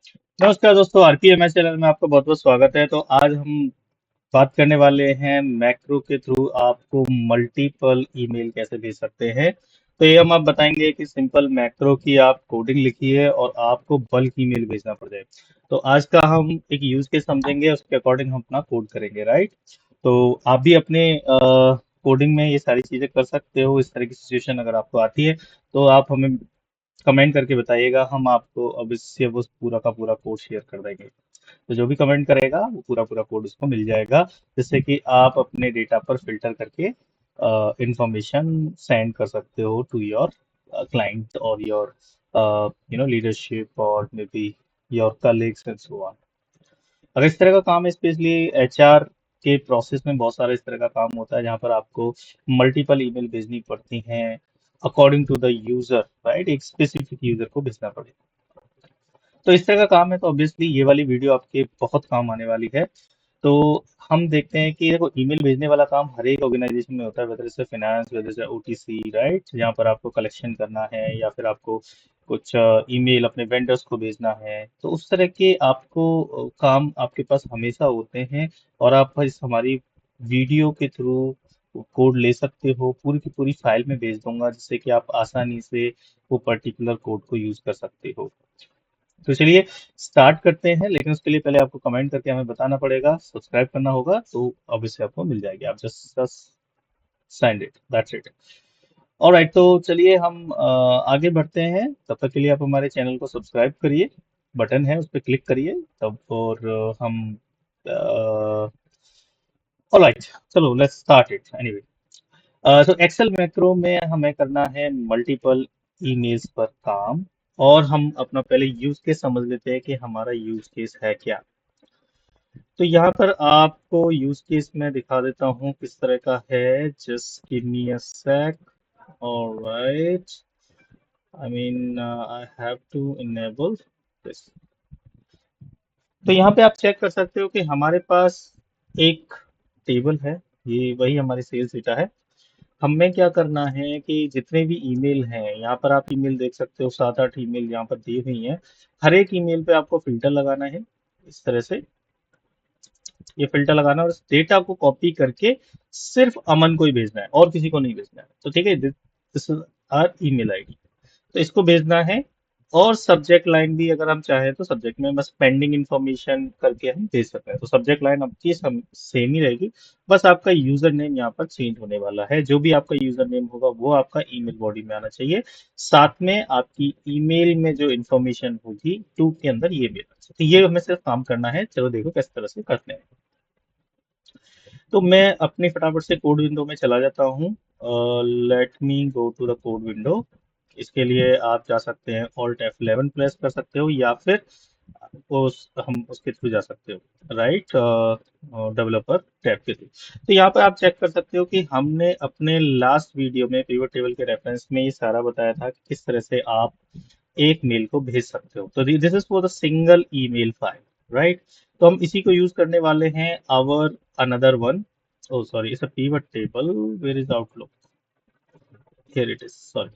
नमस्कार दोस्तों, आरपीएमएस चैनल में आपका बहुत बहुत स्वागत है। तो आज हम बात करने वाले हैं मैक्रो के थ्रू आपको मल्टीपल ईमेल कैसे भेज सकते हैं। तो ये हम आप बताएंगे कि सिंपल मैक्रो की आप कोडिंग लिखिए और आपको बल्क ईमेल भेजना पड़ जाए। तो आज का हम एक यूज केस समझेंगे, उसके अकॉर्डिंग हम अपना कोड करेंगे, राइट। तो आप भी अपने कोडिंग में ये सारी चीजें कर सकते हो। इस तरह की सिचुएशन अगर आपको आती है तो आप हमें कमेंट करके बताइएगा, हम आपको अब इससे वो पूरा का पूरा कोड शेयर कर देंगे। तो जो भी कमेंट करेगा वो पूरा पूरा कोड उसको मिल जाएगा, जिससे कि आप अपने डेटा पर फिल्टर करके इंफॉर्मेशन सेंड कर सकते हो टू योर क्लाइंट और योर लीडरशिप और may be your colleagues and so on. अगर इस तरह का काम है, स्पेशली एचआर के प्रोसेस में बहुत सारा इस तरह का काम होता है जहाँ पर आपको मल्टीपल ईमेल भेजनी पड़ती हैं according to the user, right. एक स्पेसिफिक यूजर को भेजना पड़ेगा। तो इस तरह का काम है, तो ऑब्वियसली ये वाली वीडियो आपके बहुत काम आने वाली है। तो हम देखते हैं कि देखो, ईमेल भेजने वाला काम हर एक ऑर्गेनाइजेशन में होता है, वेदर से फाइनेंस, वेदर से ओटीसी, राइट, जहाँ पर आपको कलेक्शन करना है या फिर आपको कुछ ईमेल अपने वेंडर्स को भेजना है। तो उस तरह के आपको काम आपके पास हमेशा होते हैं। और आप इस हमारी वीडियो के थ्रू कोड ले सकते हो, पूरी की पूरी फाइल में भेज दूंगा, जिससे कि आप आसानी से वो पर्टिकुलर कोड को यूज कर सकते हो। तो चलिए स्टार्ट करते हैं, लेकिन उसके लिए पहले आपको कमेंट करके हमें बताना पड़ेगा, सब्सक्राइब करना होगा, तो ऑब्वियसली आपको मिल जाएगी। आप just signed it, that's it. Alright, तो चलिए हम आगे बढ़ते हैं। तब तक के लिए आप हमारे चैनल को सब्सक्राइब करिए, बटन है उस पर क्लिक करिए तब। और हम ऑलराइट, चलो लेट्स स्टार्ट इट एनीवे। तो एक्सेल मैक्रो में हमें करना है मल्टीपल ईमेल्स पर काम। और हम अपना पहले यूज केस समझ लेते हैं कि हमारा यूज केस है क्या। तो यहाँ पर आपको यूज केस में दिखा देता हूँ किस तरह का है। Just give me a sec. Alright, I mean I have to enable this. तो यहाँ पे आप चेक कर सकते हो कि हमारे पास एक टेबल है। ये वही हमारी सेल्स डेटा है। हमें क्या करना है कि जितने भी ईमेल हैं, यहाँ पर आप ईमेल देख सकते हो, 7-8 ईमेल यहाँ पर दी हुई हैं। हर एक ईमेल पे आपको फिल्टर लगाना है, इस तरह से ये फिल्टर लगाना है, और इस डेटा को कॉपी करके सिर्फ अमन को ही भेजना है और किसी को नहीं भेजना है। तो ठीक है, this is our email ID. तो इसको भेजना है। और सब्जेक्ट लाइन भी अगर हम चाहें तो सब्जेक्ट में बस पेंडिंग इंफॉर्मेशन करके हम भेज सकते हैं। तो सब्जेक्ट लाइन आपकी सेम ही रहेगी। बस आपका यूजर नेम यहाँ पर चेंज होने वाला है। जो भी आपका यूजर नेम होगा वो आपका ईमेल बॉडी में आना चाहिए। साथ में आपकी ईमेल में जो इंफॉर्मेशन होगी टू के अंदर ये भी आना चाहिए। तो ये हमें सिर्फ काम करना है। चलो देखो किस तरह से करते हैं। तो मैं अपनी फटाफट से कोड विंडो में चला जाता हूँ। Let me go to the code window. इसके लिए आप जा सकते हैं, ऑल्ट F11 प्रेस कर सकते हो, या फिर हम उसके थ्रू जा सकते हो, राइट, डेवलपर टैब के थ्रू। तो यहाँ पर आप चेक कर सकते हो कि हमने अपने लास्ट वीडियो में पिवट टेबल के रेफरेंस में ये सारा बताया था कि किस तरह से आप एक मेल को भेज सकते हो। तो this is for the single email file, right. तो हम इसी को यूज करने वाले हैं। Our another one, oh sorry, it's a pivot table. Where is Outlook? Here it is, sorry.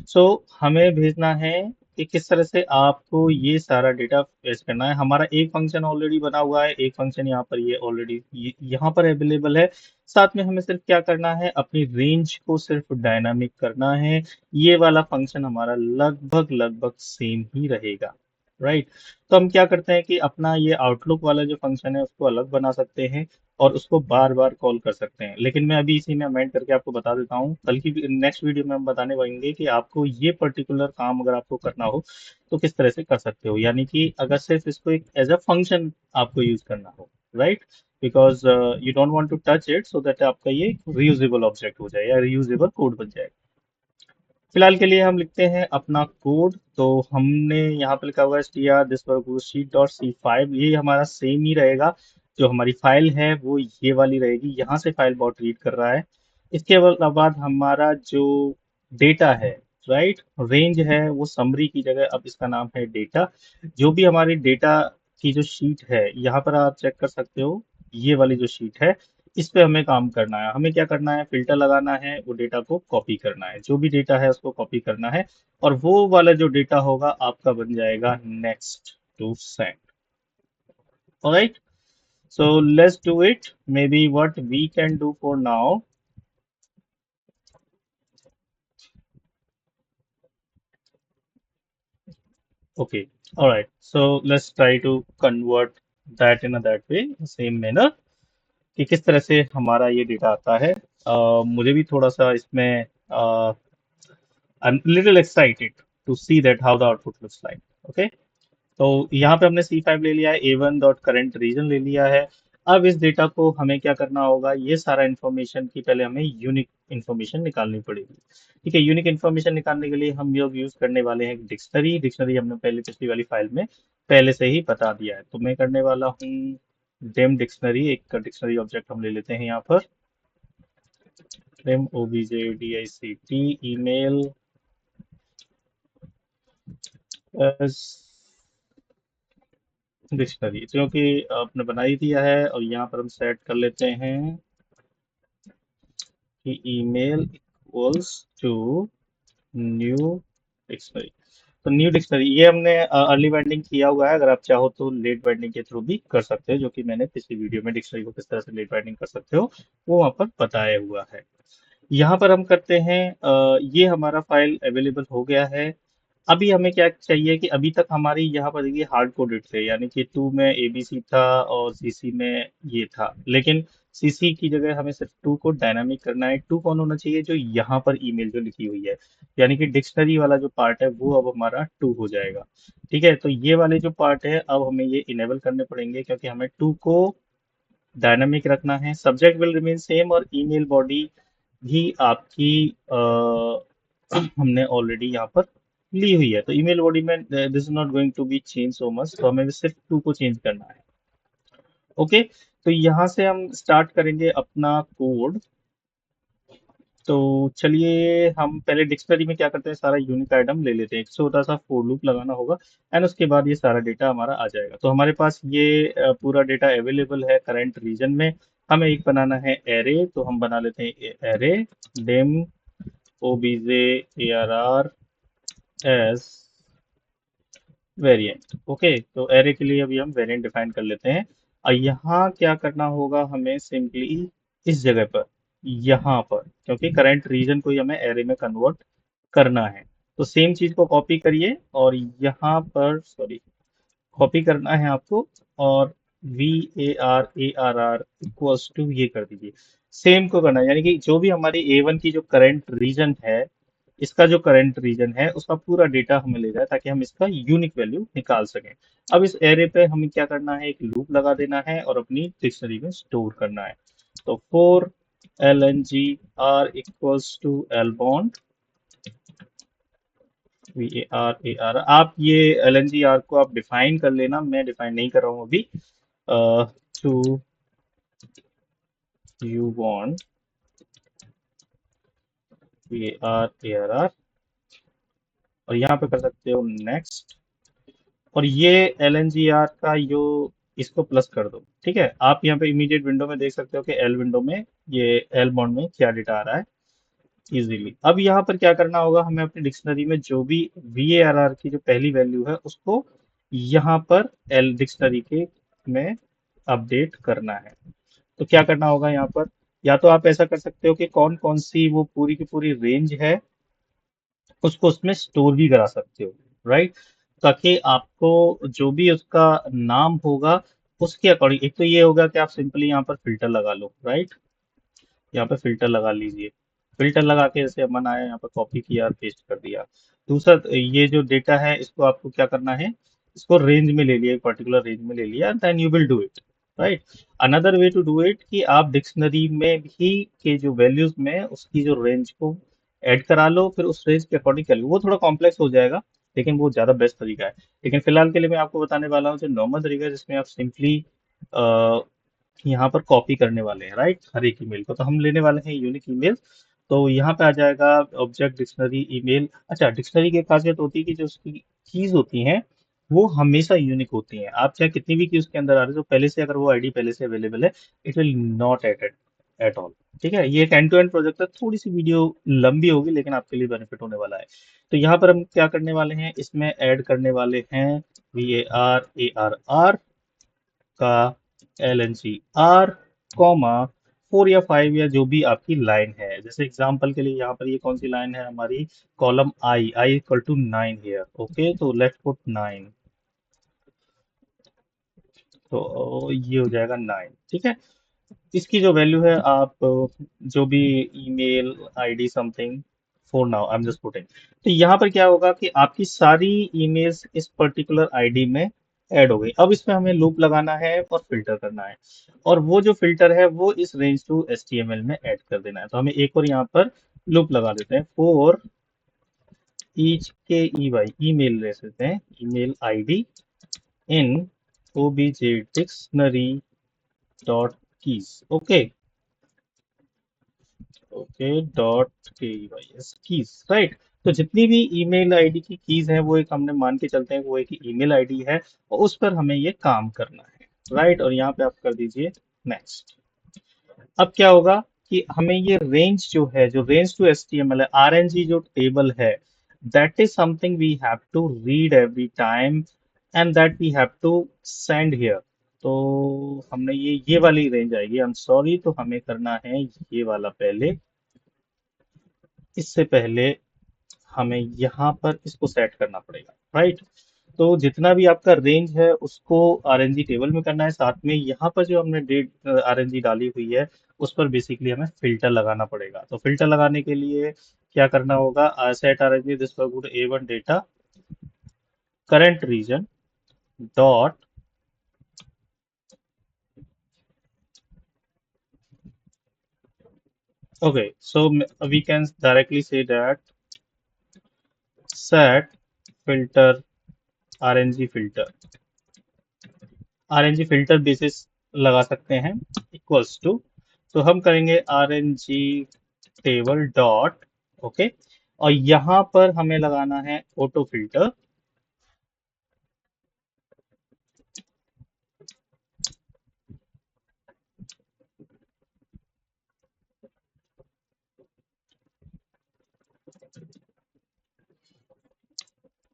So हमें भेजना है कि किस तरह से आपको ये सारा डेटा फेच करना है। हमारा एक फंक्शन ऑलरेडी बना हुआ है, एक फंक्शन यहाँ पर ये ऑलरेडी यहाँ पर अवेलेबल है। साथ में हमें सिर्फ क्या करना है, अपनी रेंज को सिर्फ डायनामिक करना है। ये वाला फंक्शन हमारा लगभग लगभग सेम ही रहेगा, राइट। तो हम क्या करते हैं कि अपना ये आउटलुक वाला जो फंक्शन है उसको अलग बना सकते हैं और उसको बार बार कॉल कर सकते हैं। लेकिन मैं अभी इसी में अमेंड करके आपको बता देता हूँ। कल की नेक्स्ट वीडियो में हम बताने वालेंगे कि आपको ये पर्टिकुलर काम अगर आपको करना हो तो किस तरह से कर सकते हो। यानी कि अगर सिर्फ इसको एक एज अ फंक्शन आपको यूज करना हो, right, because you don't want to touch it, so that आपका ये रीयूजेबल ऑब्जेक्ट हो जाए या रीयूजेबल कोड बन जाए। फिलहाल के लिए हम लिखते हैं अपना कोड। तो हमने यहाँ पे लिखा हुआ है str this sheet dot C5। ये हमारा सेम ही रहेगा। जो हमारी फाइल है वो ये वाली रहेगी। यहाँ से फाइल बॉट रीड कर रहा है। इसके बाद हमारा जो डेटा है, राइट, रेंज है, वो समरी की जगह अब इसका नाम है डेटा। जो भी हमारी डेटा की जो शीट है, यहाँ पर आप चेक कर सकते हो, ये वाली जो शीट है, इस पे हमें काम करना है। हमें क्या करना है, फिल्टर लगाना है, वो डेटा को कॉपी करना है। जो भी डेटा है उसको कॉपी करना है। और वो वाला जो डेटा होगा आपका बन जाएगा next. to send. All right. So let's do it. Maybe what we can do for now. Okay. All right. So let's try to convert that in a that way, same manner. कि किस तरह से हमारा ये data आता है। मुझे भी थोड़ा सा इसमें I'm little excited to see that how the output looks like. Okay. तो यहाँ पे हमने C5 ले लिया है, A1 डॉट करेंट रीजन ले लिया है। अब इस डेटा को हमें क्या करना होगा, ये सारा इन्फॉर्मेशन की पहले हमें यूनिक इन्फॉर्मेशन निकालनी पड़ेगी। ठीक है, यूनिक इन्फॉर्मेशन निकालने के लिए हम लोग यूज करने वाले हैं डिक्शनरी। डिक्शनरी हमने पहले पिछली वाली फाइल में पहले से ही बता दिया है, तो मैं करने वाला हूँ डेम डिक्शनरी। एक डिक्शनरी ऑब्जेक्ट हम ले लेते हैं यहाँ पर, डेम objdict ईमेल डिक्शनरी, क्योंकि आपने बना ही दिया है। और यहाँ पर हम सेट कर लेते हैं कि email equals to new dictionary. तो न्यू डिक्शनरी ये हमने अर्ली बाइंडिंग किया हुआ है। अगर आप चाहो तो लेट बाइंडिंग के थ्रू भी कर सकते हो, जो कि मैंने पिछली वीडियो में डिक्शनरी को किस तरह से लेट बाइंडिंग कर सकते हो वो वहाँ पर बताया हुआ है। यहाँ पर हम करते हैं ये हमारा फाइल अवेलेबल हो गया है। अभी हमें क्या चाहिए कि अभी तक हमारी यहाँ पर देखिए हार्ड कोडेड थे, यानी कि 2 में एबीसी था और सीसी में ये था, लेकिन सीसी की जगह हमें सिर्फ 2 को डायनामिक करना है। 2 कौन होना चाहिए, जो यहाँ पर ईमेल जो लिखी हुई है, यानी कि डिक्शनरी वाला जो पार्ट है वो अब हमारा 2 हो जाएगा। ठीक है, तो ये वाले जो पार्ट है अब हमें ये इनेबल करने पड़ेंगे, क्योंकि हमें 2 को डायनामिक रखना है। सब्जेक्ट विल रिमेन सेम और ईमेल बॉडी भी आपकी हमने ऑलरेडी यहाँ पर ली हुई है। तो ईमेल बॉडी में this is not going to be change so much, तो हमें सिर्फ 2 को चेंज करना है। ओके, तो यहाँ से हम स्टार्ट करेंगे अपना कोड। तो चलिए हम पहले डिक्शनरी में क्या करते हैं, सारा यूनिक आइटम ले लेते हैं। एक छोटा सा फॉर लूप लगाना होगा एंड उसके बाद ये सारा डेटा हमारा आ जाएगा। तो हमारे पास ये पूरा डेटा अवेलेबल है करंट रीजन में। हमें एक बनाना है एरे, तो हम बना लेते हैं array dim obj arr as variant. Okay, तो एरे के लिए अभी हम वेरिएंट डिफाइन कर लेते हैं। और यहाँ क्या करना होगा हमें, सिंपली इस जगह पर, यहाँ पर, क्योंकि करंट रीजन को ही हमें एरे में कन्वर्ट करना है। तो सेम चीज को कॉपी करिए और यहाँ पर, सॉरी, कॉपी करना है आपको और VARARR इक्वल्स टू ये कर दीजिए। सेम को करना है, यानी कि जो भी हमारी A1 की जो करंट रीजन है, इसका जो करंट रीजन है उसका पूरा डेटा हमें ले जाए, ताकि हम इसका यूनिक वैल्यू निकाल सकें। अब इस एरे पे हमें क्या करना है, एक लूप लगा देना है और अपनी डिक्शनरी में स्टोर करना है। तो for lngr equals to lbond VARAR, आप ये LNGR को आप डिफाइन कर लेना, मैं डिफाइन नहीं कर रहा हूँ अभी। टू यू वांट VARAR और यहाँ पे कर सकते हो नेक्स्ट, और ये LNGR का यो इसको प्लस कर दो। ठीक है, आप यहाँ पे इमीडिएट विंडो में देख सकते हो कि एल विंडो में ये एल बॉन्ड में क्या डेटा आ रहा है इजीली। अब यहाँ पर क्या करना होगा, हमें अपनी डिक्शनरी में जो भी VARR की जो पहली वैल्यू है उसको यहाँ पर एल डिक्शनरी के में अपडेट करना है। तो क्या करना होगा यहाँ पर, या तो आप ऐसा कर सकते हो कि कौन कौन सी वो पूरी की पूरी रेंज है उसको उसमें स्टोर भी करा सकते हो, राइट, ताकि आपको जो भी उसका नाम होगा उसके अकॉर्डिंग, एक तो ये होगा कि आप सिंपली यहाँ पर फिल्टर लगा लो, राइट, यहाँ पे फिल्टर लगा लीजिए। फिल्टर लगा के जैसे अपन आया यहाँ पर कॉपी किया और पेस्ट कर दिया। दूसरा, ये जो डेटा है इसको आपको क्या करना है, इसको रेंज में ले लिया, एक पर्टिकुलर रेंज में ले लिया, then you will do it, right. Another way to do it कि आप डिक्शनरी में भी के जो वैल्यूज में उसकी जो रेंज को ऐड करा लो, फिर उस रेंज के अकॉर्डिंग कर लो। वो थोड़ा कॉम्प्लेक्स हो जाएगा, लेकिन वो ज़्यादा बेस्ट तरीका है। लेकिन फिलहाल के लिए मैं आपको बताने वाला हूँ जो नॉर्मल तरीका है, जिसमें आप सिंपली यहाँ पर कॉपी करने वाले हैं, राइट, हर एक ईमेल को। तो हम लेने वाले हैं यूनिक ईमेल। तो यहाँ पे आ जाएगा ऑब्जेक्ट डिक्शनरी ईमेल। अच्छा, डिक्शनरी की एक खासियत होती है कि जो उसकी कीज होती हैं वो हमेशा यूनिक होती हैं। आप चाहे कितनी भी की उसके अंदर आ रही है, तो पहले से अगर वो आईडी पहले से अवेलेबल है, it will not added at all. ठीक है, ये एक एंड टू एंड प्रोजेक्ट है, थोड़ी सी वीडियो लंबी होगी लेकिन आपके लिए बेनिफिट होने वाला है। तो यहाँ पर हम क्या करने वाले हैं, इसमें ऐड करने वाले हैं VARARR का LNGR कॉमा 4 या 5 या जो भी आपकी लाइन है। जैसे एग्जांपल के लिए यहाँ पर ये कौन सी लाइन है हमारी, column I equal to 9 here. Okay, तो लेट्स पुट 9, तो ये हो जाएगा 9। ठीक है, इसकी जो वैल्यू है आप जो भी email ID something, for now I am just putting. तो यहाँ पर क्या होगा कि आपकी सारी ईमेल्स इस पर्टिकुलर आईडी में ऐड हो गई। अब इसमें हमें लूप लगाना है और फिल्टर करना है, और वो जो फिल्टर है वो इस रेंज टू एचटीएमएल में ऐड कर देना है। तो हमें एक और यहाँ पर लूप लगा देते हैं, फॉर ईच के ई वाई ईमेल ले सकते हैं, ईमेल आईडी इन OBJ dictionary dot keys. Okay, okay dot के वाई एस कीज, राइट। तो जितनी भी ईमेल आईडी की कीज है वो एक हमने मान के चलते हैं वो एक ईमेल आईडी है, और उस पर हमें ये काम करना है, राइट। और यहाँ पे आप कर दीजिए नेक्स्ट। अब क्या होगा कि हमें ये रेंज जो है, जो रेंज टू एचटीएमएल है, आरएनजी जो टेबल है, that is something we have to read every time and that we have to send here. तो हमने ये वाली रेंज आएगी, आई एम सॉरी, तो हमें करना है ये वाला पहले। इससे पहले हमें यहाँ पर इसको सेट करना पड़ेगा, राइट। तो जितना भी आपका रेंज है उसको आरएनजी टेबल में करना है, साथ में यहाँ पर जो हमने डेट आरएनजी डाली हुई है उस पर बेसिकली हमें फिल्टर लगाना पड़ेगा। तो फिल्टर लगाने के लिए क्या करना होगा, सेट आरएनजी दिस पर good A1 data current region dot, okay, so we can directly say that set filter rng filter, RNG filter basis लगा सकते हैं, इक्वल्स टू, तो हम करेंगे RNG टेबल डॉट, ओके, और यहाँ पर हमें लगाना है auto filter.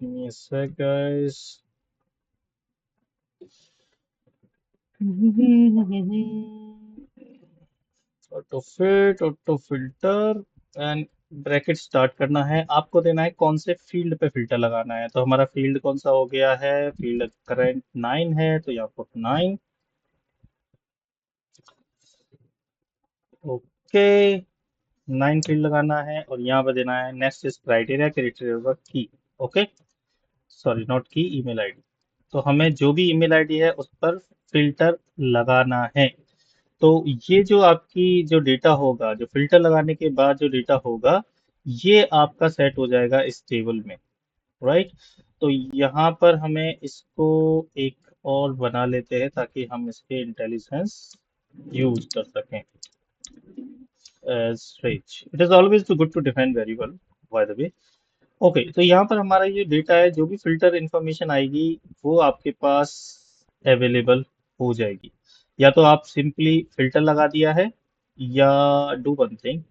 Yes, guys. Auto fit, auto filter and bracket start करना है। आपको देना है कौन से फील्ड पे फिल्टर लगाना है, तो हमारा फील्ड कौन सा हो गया है, फील्ड करंट 9 है, तो यहाँ पर 9। ओके, 9 फील्ड लगाना है, और यहाँ पर देना है नेक्स्ट इज क्राइटेरिया, क्राइटेरिया होगा की। ओके, सॉरी नॉट की, ईमेल आईडी। तो हमें जो भी ईमेल आईडी है उस पर फिल्टर लगाना है। तो ये जो आपकी जो डेटा होगा, जो फिल्टर लगाने के बाद जो डेटा होगा, ये आपका सेट हो जाएगा इस टेबल में, राइट। तो यहाँ पर हमें इसको एक और बना लेते हैं ताकि हम इसके इंटेलिजेंस यूज कर सकें as rich. It is always too good to defend very well, by the way. Okay, तो यहाँ पर हमारा ये डेटा है, जो भी फिल्टर इंफॉर्मेशन आएगी वो आपके पास अवेलेबल हो जाएगी। या तो आप सिंपली फिल्टर लगा दिया है, या do one thing,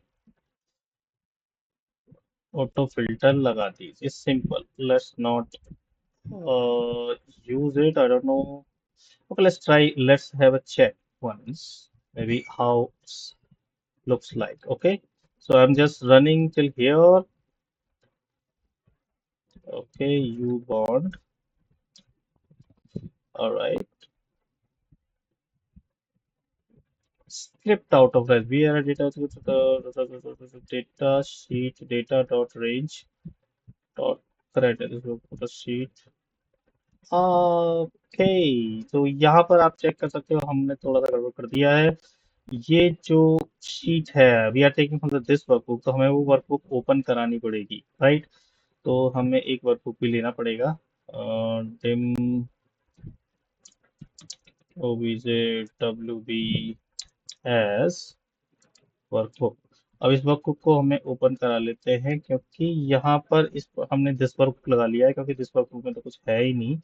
auto filter लगा दीजिए, simple. Let's not use it, I don't know. Okay, let's try, let's have a check once, maybe how looks like. Okay, so I'm just running till here. Okay, you bond, all right, script out of that. We are data data sheet data dot range dot correct. Put a sheet. Okay, तो यहाँ पर आप check कर सकते हो, हमने थोड़ा सा गड़बड़ कर दिया है। ये जो शीट है, we are taking from this workbook, तो हमें वो वर्कबुक ओपन करानी पड़ेगी, राइट। तो हमें एक वर्कबुक भी लेना पड़ेगा, dim OBJ W B as workbook. अब इस वर्कबुक को हमें ओपन करा लेते हैं, क्योंकि यहाँ पर इस हमने दिस वर्कबुक लगा लिया है, क्योंकि दिस वर्कबुक में तो कुछ है ही नहीं।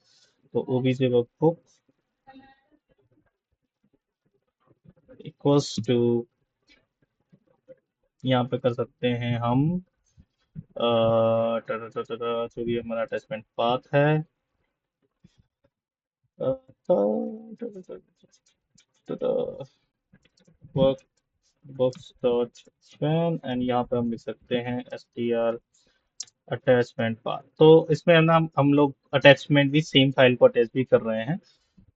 तो ओबीजे वर्कबुक इक्वल्स टू, यहाँ पे कर सकते हैं हम जो भी हमारा अटैचमेंट पाथ है, work books dot span and यहाँ पे हम लिख सकते हैं str अटैचमेंट पाथ। तो इसमें है ना हम लोग अटैचमेंट भी सेम फाइल को अटैच भी कर रहे हैं,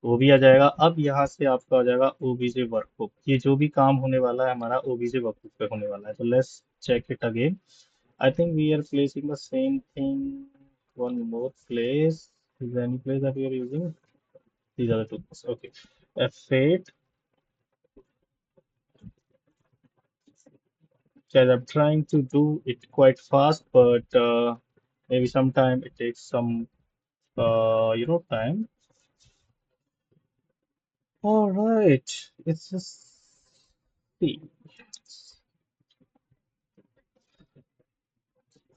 वो भी आ जाएगा। अब यहाँ से आपका आ जाएगा ओबीजे वर्कबुक। ये जो भी काम होने वाला है हमारा ओबीजे वर्कबुक पे होने वाला है। तो let's check it again. I think we are placing the same thing one more place. Is there any place that we are using? These are the two places. Okay. F8. Guys, I'm trying to do it quite fast, but maybe sometime it takes some time. All right. It's just see.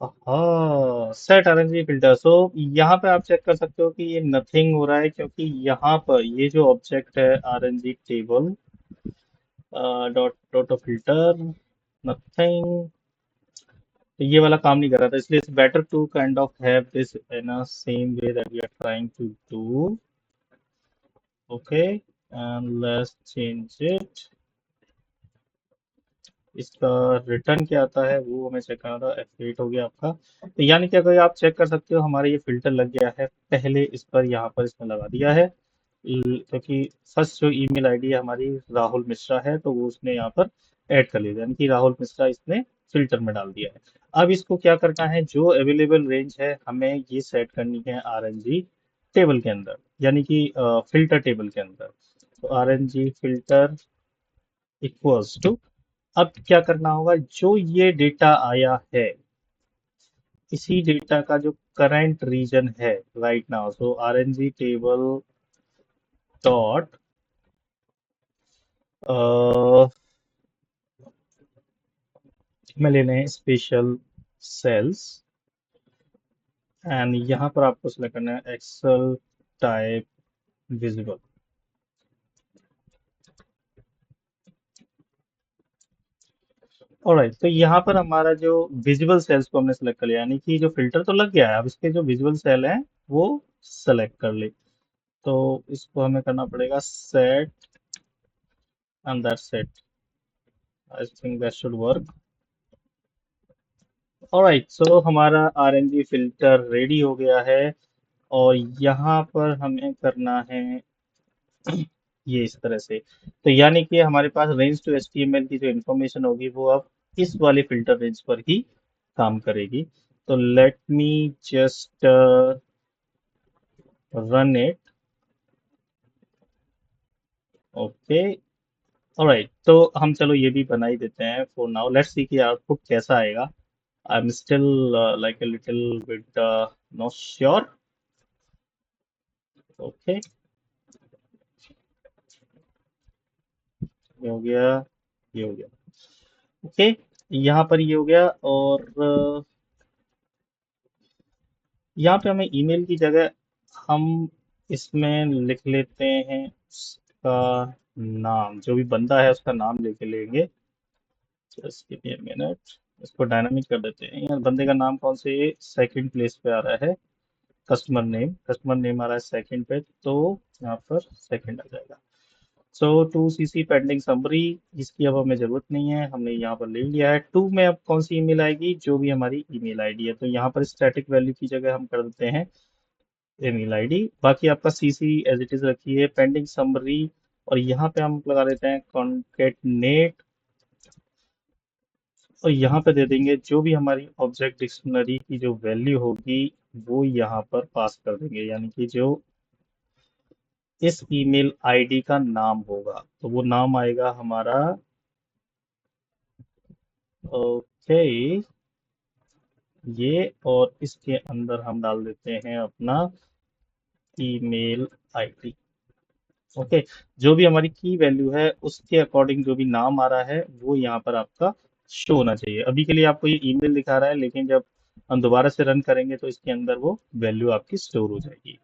हाँ, set RNG filter. सो यहाँ पे आप check कर सकते हो कि ये nothing हो रहा है, क्योंकि यहाँ पर ये जो ऑब्जेक्ट है RNG table dot dot filter nothing, तो ये वाला काम नहीं कर रहा था। इसलिए it's better to kind of have this in a same way that we are trying to do. Okay, and let's change it. इसका रिटर्न क्या आता है वो हमें चेक करना था। F8 हो गया आपका। तो यानी कि अगर आप चेक कर सकते हो हमारा ये फिल्टर लग गया है पहले इस पर, यहाँ पर इसने लगा दिया है। क्योंकि फर्स्ट जो ईमेल आईडी है हमारी राहुल मिश्रा है, तो वो उसने यहाँ पर ऐड कर लिया, यानी कि राहुल मिश्रा इसने फिल्टर में डाल दिया है। अब इसको क्या करना है, जो अवेलेबल रेंज है हमें ये सेट करनी है आरएनजी टेबल के अंदर, यानी कि फिल्टर टेबल के अंदर। तो आरएनजी फिल्टर इक्वल्स टू, अब क्या करना होगा, जो ये डेटा आया है इसी डेटा का जो करंट रीजन है राइट नाउ, सो आरएनजी टेबल डॉट में लेने हैं स्पेशल सेल्स, एंड यहाँ पर आपको सिलेक्ट करना है एक्सेल टाइप विजिबल। ऑलराइट, तो यहाँ पर हमारा जो विजिबल सेल्स को हमने सेलेक्ट कर लिया, यानी कि जो फिल्टर तो लग गया है, अब इसके जो विजिबल सेल हैं वो सेलेक्ट कर ले। तो इसको हमें करना पड़ेगा set, and that's it. I think that should work. Alright, so हमारा आरएनजी फिल्टर रेडी हो गया है, और यहाँ पर हमें करना है ये इस तरह से। तो यानी कि हमारे पास रेंज टू एचटीएमएल की जो इंफॉर्मेशन होगी वो अब इस वाले फिल्टर रेंज पर ही काम करेगी। तो let me just run it. Okay, alright, तो हम चलो ये भी बना ही देते हैं फॉर नाउ। लेट्स सी कि आउटपुट कैसा आएगा। I am still like a little bit not sure. Okay, ये हो गया, ये हो गया। ओके, यहाँ पर ये हो गया, और यहाँ पे हमें ईमेल की जगह हम इसमें लिख लेते हैं उसका नाम, जो भी बंदा है उसका नाम लेके लेंगे। Just give me a minute, इसको डायनामिक कर देते हैं। यार बंदे का नाम कौन से सेकंड प्लेस पे आ रहा है, कस्टमर नेम आ रहा है सेकंड पे, तो यहाँ पर सेकंड आ जाएगा। सो टू सीसी पेंडिंग समरी, इसकी अब हमें जरूरत नहीं है, हमने यहाँ पर ले लिया है। टू में अब कौन सी ईमेल आएगी, जो भी हमारी ईमेल आईडी है, तो यहाँ पर स्टैटिक वैल्यू की जगह हम कर देते हैं ईमेल आईडी। बाकी आपका सीसी एज इट इज रखिए, पेंडिंग समरी, और यहाँ पे हम लगा देते हैं कॉन्केटनेट, और यहाँ पे दे देंगे जो भी हमारी ऑब्जेक्ट डिक्शनरी की जो वैल्यू होगी वो यहाँ पर पास कर देंगे, यानी कि जो इस ईमेल आईडी का नाम होगा तो वो नाम आएगा हमारा। ओके, ये, और इसके अंदर हम डाल देते हैं अपना ईमेल आईडी। ओके, जो भी हमारी की वैल्यू है उसके अकॉर्डिंग जो भी नाम आ रहा है वो यहाँ पर आपका शो होना चाहिए। अभी के लिए आपको ये ईमेल दिखा रहा है, लेकिन जब हम दोबारा से रन करेंगे तो इसके अंदर वो वैल्यू आपकी स्टोर हो जाएगी।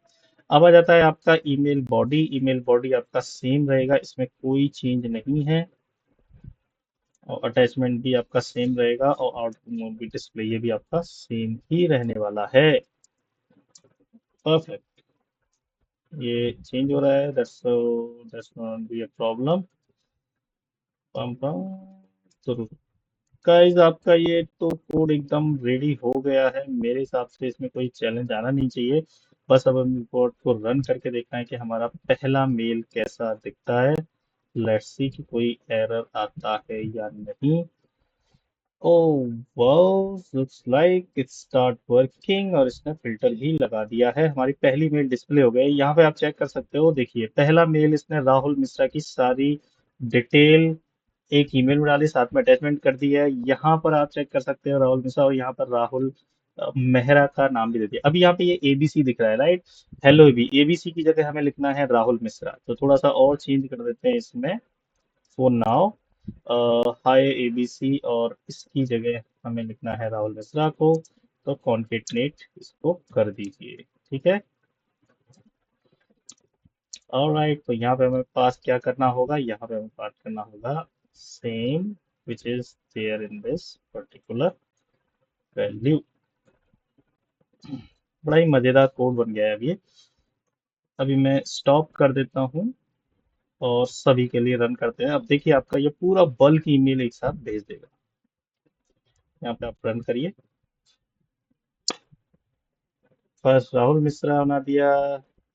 अब आ जाता है आपका ईमेल बॉडी। ईमेल बॉडी आपका सेम रहेगा, इसमें कोई चेंज नहीं है, और अटैचमेंट भी आपका सेम रहेगा, और आउटपुट भी डिस्प्ले ये भी आपका सेम ही रहने वाला है। परफेक्ट। ये चेंज हो रहा है, that's not be a problem. पम पम। तो गाइस आपका ये तो कोड एकदम रेडी हो गया है, मेरे हिसाब से इसमें कोई चैलेंज आना नहीं चाहिए। बस अब हम कोड को रन करके देखना है कि हमारा पहला मेल कैसा दिखता है। लेट्स सी कि कोई एरर आता है या नहीं। Oh wow, looks like it start working, और इसने फिल्टर भी लगा दिया है। हमारी पहली मेल डिस्प्ले हो गई। यहाँ पे आप चेक कर सकते हो, देखिए पहला मेल इसने राहुल मिश्रा की सारी डिटेल एक ईमेल में डाली, साथ में अटैचमेंट कर दी है। यहाँ पर आप चेक कर सकते हो राहुल मिश्रा, और यहाँ पर राहुल मेहरा का नाम भी दे दिया। अभी यहाँ पे ये एबीसी दिख रहा है, राइट। हेलो भी, एबीसी की जगह हमें लिखना है राहुल मिश्रा, तो थोड़ा सा और चेंज कर देते हैं इसमें फॉर नाउ। हाय एबीसी, और इसकी जगह हमें लिखना है राहुल मिश्रा को। तो कॉन्केटनेट इसको कर दीजिए, ठीक है। ऑलराइट, तो यहाँ पे हमें पास क्या करना होगा, यहाँ पे हमें पास करना होगा same which is there in this particular value. बड़ा ही मजेदार कोड बन गया है अब ये। अभी मैं स्टॉप कर देता हूँ और सभी के लिए रन करते हैं। अब देखिए आपका ये पूरा बल्क ईमेल एक साथ भेज देगा। यहाँ पे आप रन करिए। फर्स्ट राहुल मिश्रा बना दिया।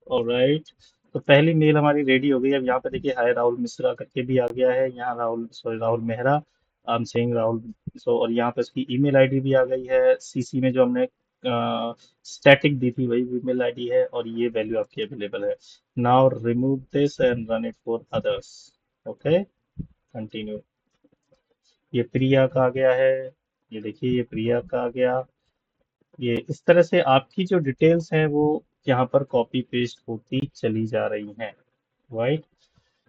ऑलराइट, तो पहली मेल हमारी रेडी हो गई। अब यहाँ पे देखिए हाय राहुल मिश्रा करके भी आ गया है, यहाँ Rahul, sorry Rahul Mehra, I am saying Rahul. So और यहाँ पे उसकी ईमेल आईडी भी आ गई है, सीसी में जो हमने स्टैटिक दी थी वही ईमेल आईडी है, और ये वैल्यू आपकी अवेलेबल है। Now remove this and run it for others. Okay, continue. ये प्रिया का आ गया है, ये देखिए ये प्रिया का आ गया। ये इस तरह से आपकी जो डिटेल्स हैं वो यहाँ पर कॉपी पेस्ट होती चली जा रही हैं, राइट।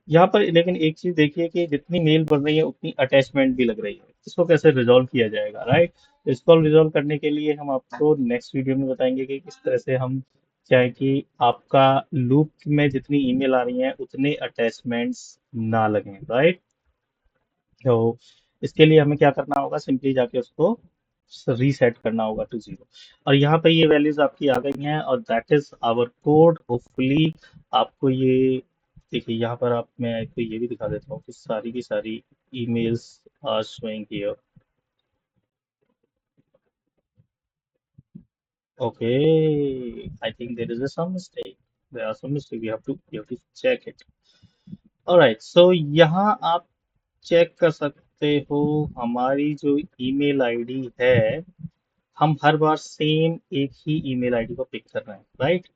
यहाँ पर लेकिन एक चीज देखिए कि जितनी मेल बढ़ रही है उतनी अटैचमेंट भी लग रही है। इसको कैसे रिजॉल्व किया जाएगा, राइट। इसको रिजॉल्व करने के लिए हम आपको नेक्स्ट वीडियो में बताएंगे कि किस तरह से हम चाहे कि आपका लूप में जितनी ईमेल आ रही हैं उतने अटैचमेंट्स ना लगें, राइट। तो इसके लिए हमें क्या करना होगा, सिंपली जाके उसको रीसेट करना होगा टू जीरो। और यहाँ पे ये वैल्यूज आपकी आ गई हैं, और that is our code. Hopefully आपको ये, देखिए यहाँ पर आप, मैं आपको ये भी दिखा देता हूँ कि सारी की सारी emails are showing here. Okay, I think there is a some mistake, there are some mistake, we have to check it. Alright, so यहाँ आप चेक कर सकते हो हमारी जो ईमेल आईडी है, हम हर बार सेम एक ही ईमेल आईडी को पिक कर रहे हैं, राइट।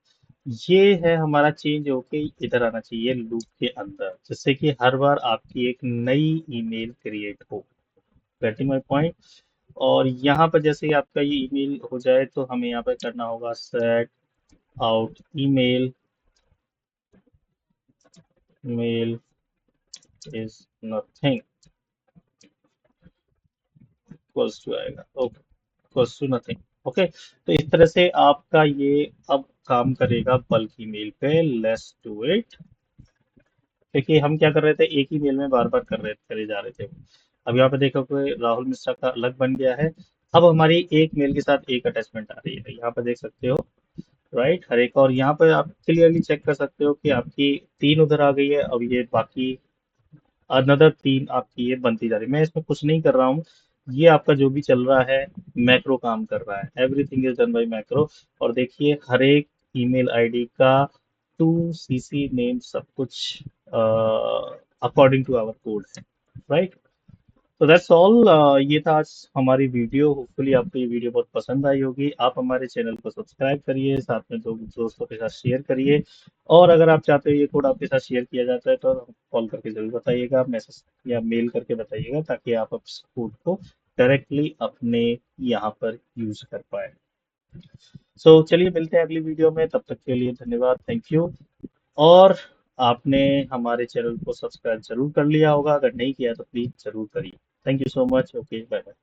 ये है हमारा चेंज होके इधर आना चाहिए लूप के अंदर, जिससे कि हर बार आपकी एक नई ईमेल क्रिएट हो। Getting my point. और यहाँ पर जैसे ही आपका ये ईमेल हो जाए तो हमें यहाँ पर करना होगा set out email, mail is nothing equals to आएगा, okay, equals to nothing. Okay, तो इस तरह से आपका ये अब काम करेगा बल्क ईमेल पे। Let's do it. देखिए हम क्या कर रहे थे, एक ही मेल में बार बार करे जा रहे थे। अब यहाँ पे देखो कि राहुल मिश्रा का अलग बन गया है। अब हमारी एक मेल के साथ एक अटैचमेंट आ रही है, यहाँ पे देख सकते हो, राइट, हर एक। और यहाँ पे आप क्लियरली चेक कर सकते हो कि आपकी तीन उधर आ गई है, अब ये बाकी अनदर तीन आपकी ये बनती जा रही है। मैं इसमें कुछ नहीं कर रहा हूँ, ये आपका जो भी चल रहा है मैक्रो काम कर रहा है, everything is done by macro. और देखिए हर एक ईमेल आईडी का टू सीसी नेम सब कुछ अकॉर्डिंग टू आवर कोड है, राइट। तो दैट्स ऑल, ये था आज हमारी वीडियो। होपफुली आपको ये वीडियो बहुत पसंद आई होगी। आप हमारे चैनल को सब्सक्राइब करिए, साथ में दो दोस्तों के साथ शेयर करिए। और अगर आप चाहते हो ये कोड आपके साथ शेयर किया जाता है तो कॉल करके जरूर बताइएगा, मैसेज या मेल करके बताइएगा, ताकि आप उस कोड को डायरेक्टली अपने यहाँ पर यूज कर पाए। सो चलिए मिलते हैं अगली वीडियो में, तब तक के लिए धन्यवाद, थैंक यू। और आपने हमारे चैनल को सब्सक्राइब जरूर कर लिया होगा, अगर नहीं किया तो प्लीज जरूर करिए। Thank you so much, okay, bye bye.